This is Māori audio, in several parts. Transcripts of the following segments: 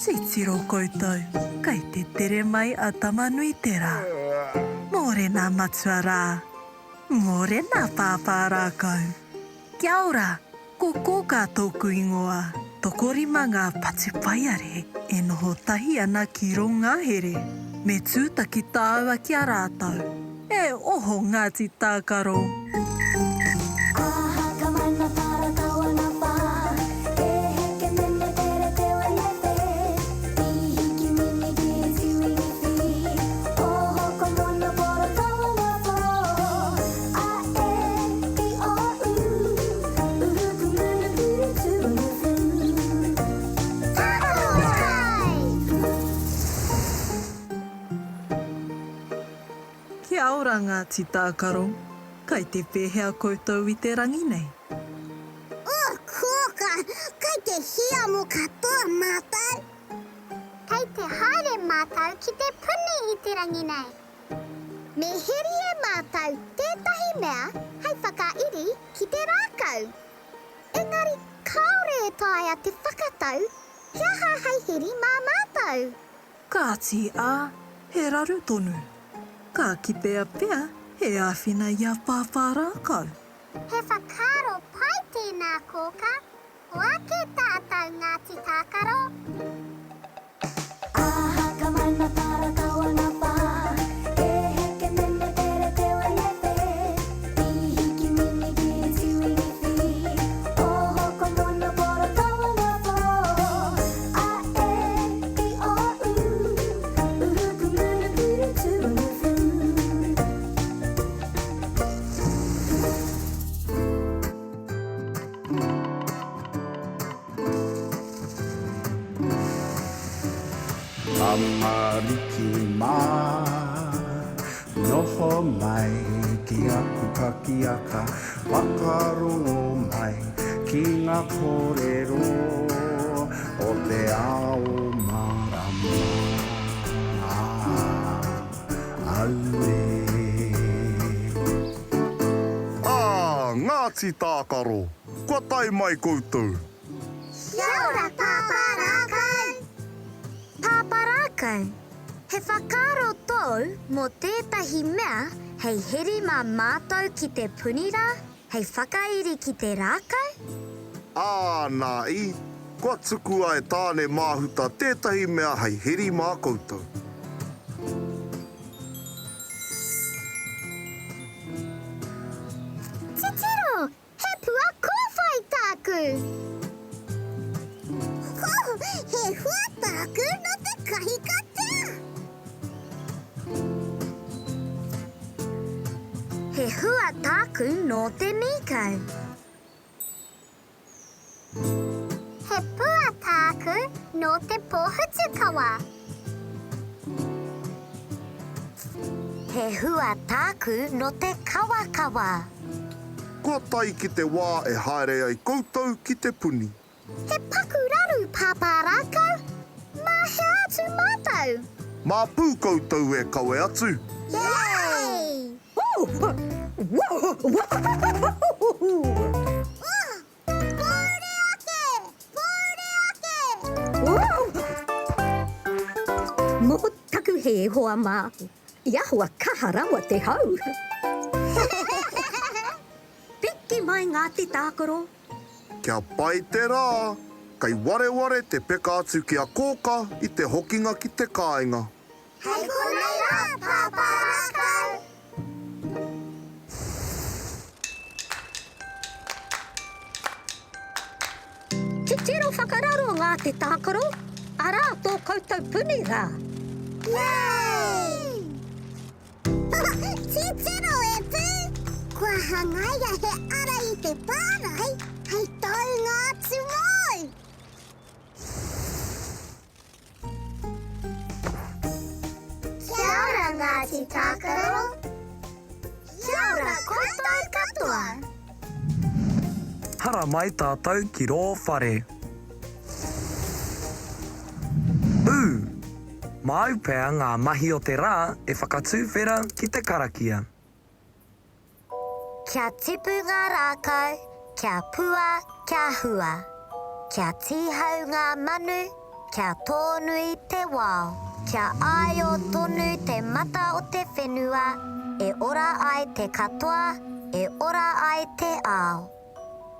Titiro koutou, kai te tere mai a tamanui te rā. Morena matuara, morena pāpāra kau. Kia ora, ko kōka tōku ingoa. Tokorima ngā patupaiare e noho tahi ana ki ronga here. Me tūtaki tāua ki a rātau. E oho Ngāti Tākaro. Kia ora Ngāti Tākaro, kai te pēhea koutou i te rangi nei. Kōka, kai te hia mo katoa mātou. Kai te haere mātou ki te puni i te rangi nei. Me heri e mātou tētahi mea hei whakairi ki te rākau. Engari, kaore e taia te whakatau, kia hei heri mā mātou. Kāti ā, he raru tonu. Ka kipea pea, he āwhina i a pāpāra kau. He whakaro pai tēnā kōka, o ake tātou Ngāti Tākaro. Amariki mā, noho mai ki aku kakiaka, whakarongo mai ki ngā kōrero o te ao marama. Aue. Ngāti Tākaro, kua tai mai koutou. Kia ora pāpārākau. Pāpārākau, he whakaro tōu mō tētahi mea hei heri mā mātou ki te punira, hei whakairi ki te rākau. Nā i, kua tuku ai tāne māhuta tētahi mea hei heri mā koutou. Titiro, he pua kōwhai tāku. He hua tāku no te kahikatea. He hua tāku no te nikau. He pua tāku no te pōhutukawa. He hua tāku no te kawakawa. Kua tai ki te wā e haere ai koutou ki te puni. He pakuraru pāpārākau. Mā he atu mātou. Mā pū koutou e kawe atu. Yay! Pōre ake! Pōre ake! Mō taku he hoa mā, ia hoa kaharawa te hau. Piki mai Ngāti Tākaro. Kia pai te rā, kai wareware te peka atu ki a kōka i te hokinga ki te kāinga. Hei konei rā, pāpārākau! Te tiro whakararo Ngāti Tākaro, arā tō koutou puni rā. Yay! Titiro e pū! Kua hangaia he ara i te pārai, hei tau ngā atu mai! Kia ora Ngāti Tākaro! Kia ora koutou katoa! Hara mai tātou ki rō whare. Mau pēa ngā mahi o te rā e whakatūwhera ki te karakia. Kia tipu ngā rākau, kia pua, kia hua. Kia tihau ngā manu, kia tōnui te wao, kia ai o tonu te mata o te whenua, e ora ai te katoa, e ora ai te ao.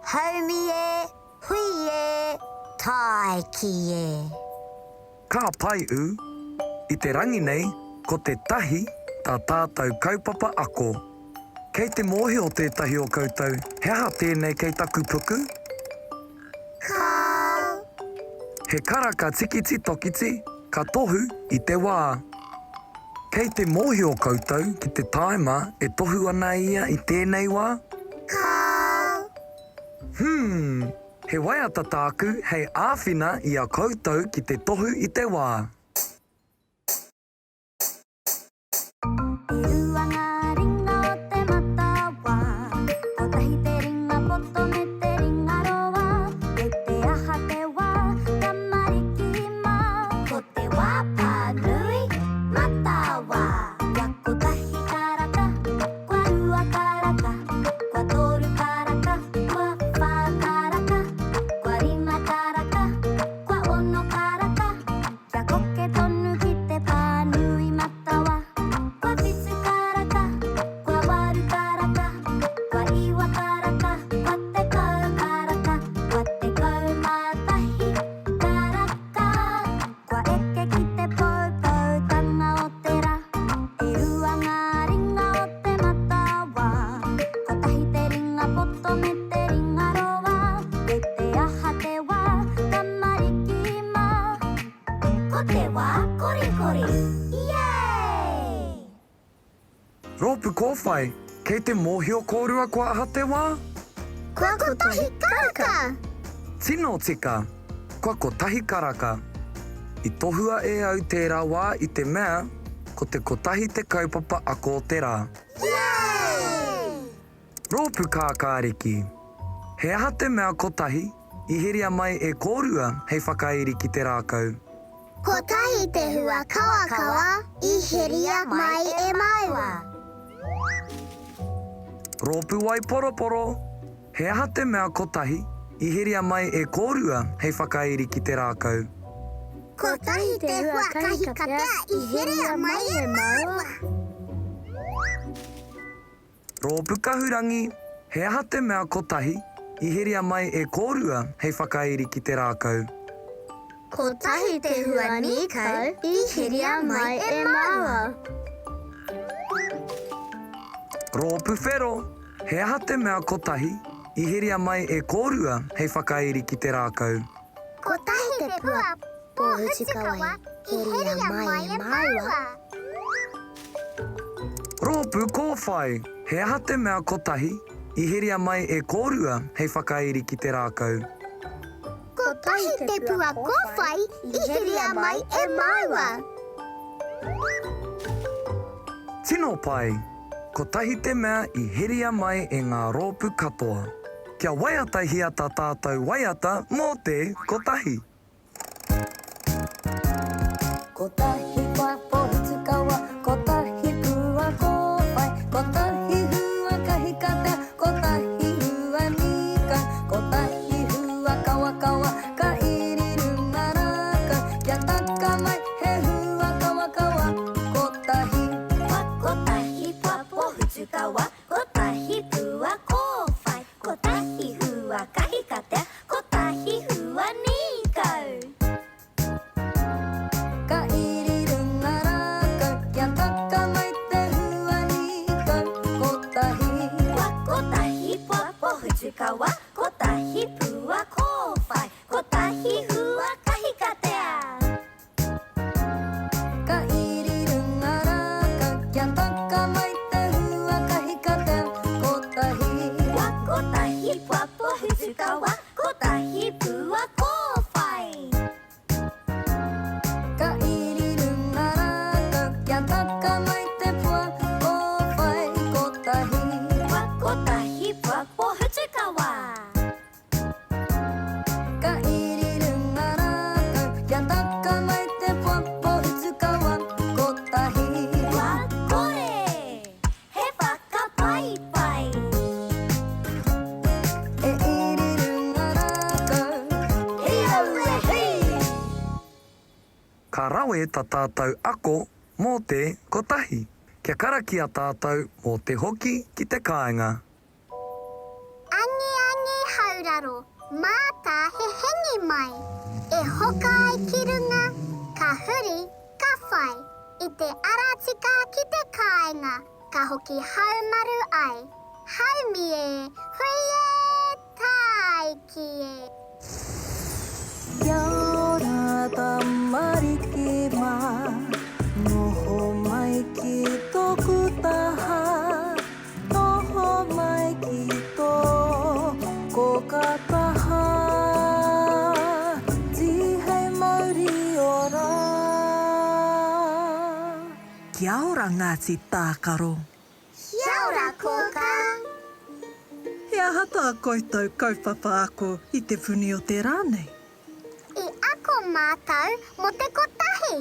Haumi e, hui e, tai ki e. Ka pai u, i te rangi nei, ko te tahi tā tātou kaupapa ako. Kei te mohi o tētahi o koutou, he aha tēnei kei taku puku? Kau. He karaka tikiti tokiti, ka tohu i te wā. Kei te mohi o koutou ki te taima e tohu ana ia i tēnei wā? Kau. He waiata tāku hei āwhina i a koutou ki te tohu i te wā. Rōpu kōwhai, kei te mōhio kōrua kua aha te wā? Kua ko tahi karaka. Tino tika, kua ko tahi karaka. I tohua e au tērā wā i te mea, ko te kotahi te kaupapa ako o te rā. Rōpu kākāriki. He aha te mea kotahi, i heria mai e kōrua hei whakairi ki te rākau. Ko tahi te hua kawakawa, i heria mai e maiwa. Rōpu wai poroporo. He aha te mea kotahi, i heria mai e kōrua hei whakairi ki te rākau. Ko tahi te hua kahikatea, i heria mai e maiwa. Rōpu kahurangi. He aha te mea kotahi, i heria mai e kōrua hei whakairi ki te rākau. Ko tahi te hua nikau, i heria mai e maiwa. Rōpu whero. He aha te mea kotahi, i heria mai e kōrua hei whakairi ki te rākau. Ko tahi te pua pōhutukawa, i heria mai e maiwa. Rōpu kōwhai. He aha te mea kotahi, i heria mai e kōrua hei whakairi ki te rākau. Ko tahi te pua kōwhai, i heria mai e maiwa. Tino pai. Ko tahi te mea i heria mai e ngā rōpu katoa. Kia waiata hiata tātou waiata mō te kotahi. Ko tahi wā pōhutukawa, ko tahi pua kōwhai, ko tahi hua kahikatea, ko tahi hua nika, ko tahi hua kawakawa, ka iriru ngā rākau, kia taka mai he hua kawakawa, ko tahi pua pōhutukawa, ko tahi pua kōwhai, ko tahi hua kahikatea, ko tahi hua nikau. Ka iriru Ka rawe ta tātou ako mō te kotahi. Kia karaki a tātou mō te hoki ki te kāinga. Angi angi hauraro, mātā he hengi mai. E hoka ai ki runga, ka huri, ka whai. I te aratika ki te kāinga, ka hoki haumaru ai. Haumi e, hui e, tai ki e. Kia ora tamariki mā, noho mai ki tōku taha, noho mai ki tō kokataha, tihei mauri ora. Kia ora Ngāti Tākaro. Kia ora kōka. He ahata a koutou kaupapa ako I te puni o te rānei. I ako mātou mo te kotahi.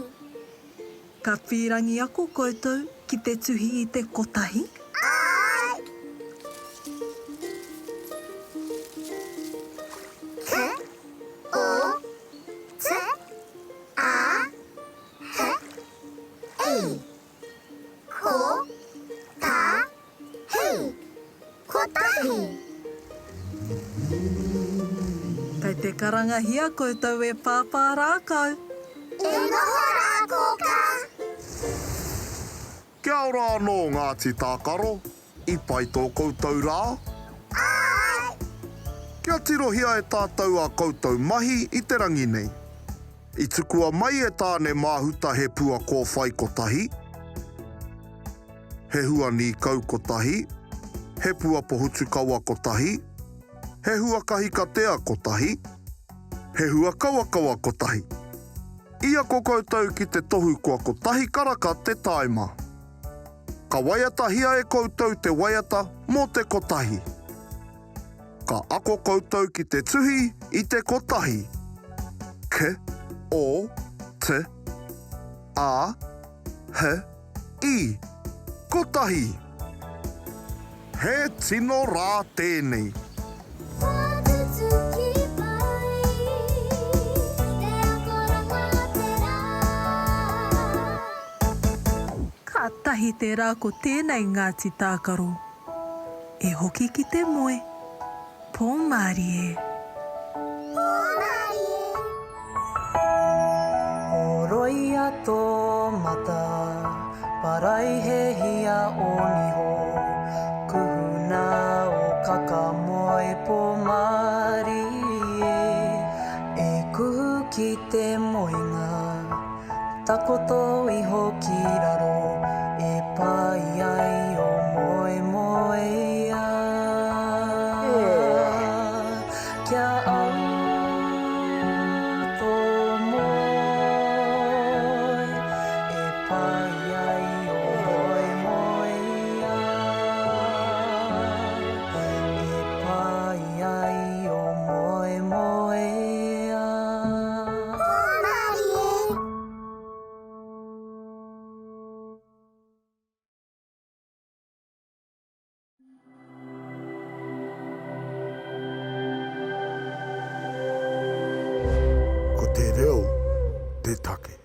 Ka pīrangi ako koutou ki te tuhi I te kotahi. Ai! Ke, o, te, a, he, ei. Ko, ta, hei. Kotahi. Kei te karangahia koutou e pāpā rākau. E noho rā kōka. Kia ora anō Ngāti Tākaro, I pai tō koutou rā. Ai! Kia tirohia e tātou a koutou mahi I te rangi nei. I tukua mai e tāne māhuta he pua kō whai kotahi. He hua ni kau kotahi. He pua pohutu kaua kotahi. He hua kahikatea kotahi. He hua kaua kotahi. Ia ko koutou ki te tohu kua kotahi karaka te taima. Ka waiata hia e koutou te waiata mō te kotahi. Ka ako koutou ki te tuhi I te kotahi. Ke, o, te, a, he, I. Kotahi. He tino rā tēnei. Whatutuki mai, te akoranga te rā. Ka tahi te rā ko tēnei Ngāti Tākaro. E hoki ki te moe. Pōmari e. Pōmari e. Oroi a tō mata, parai he hia o niho, kuhuna o kakamoe pōmari e kuhu ki te moinga, takoto iho ki raro, e pai ai o moe moe ia. Kia au tō moe, e pai ai o moe moe ia. E pai ai o moe moe ia. Pōmari e. Ko te reo, te take.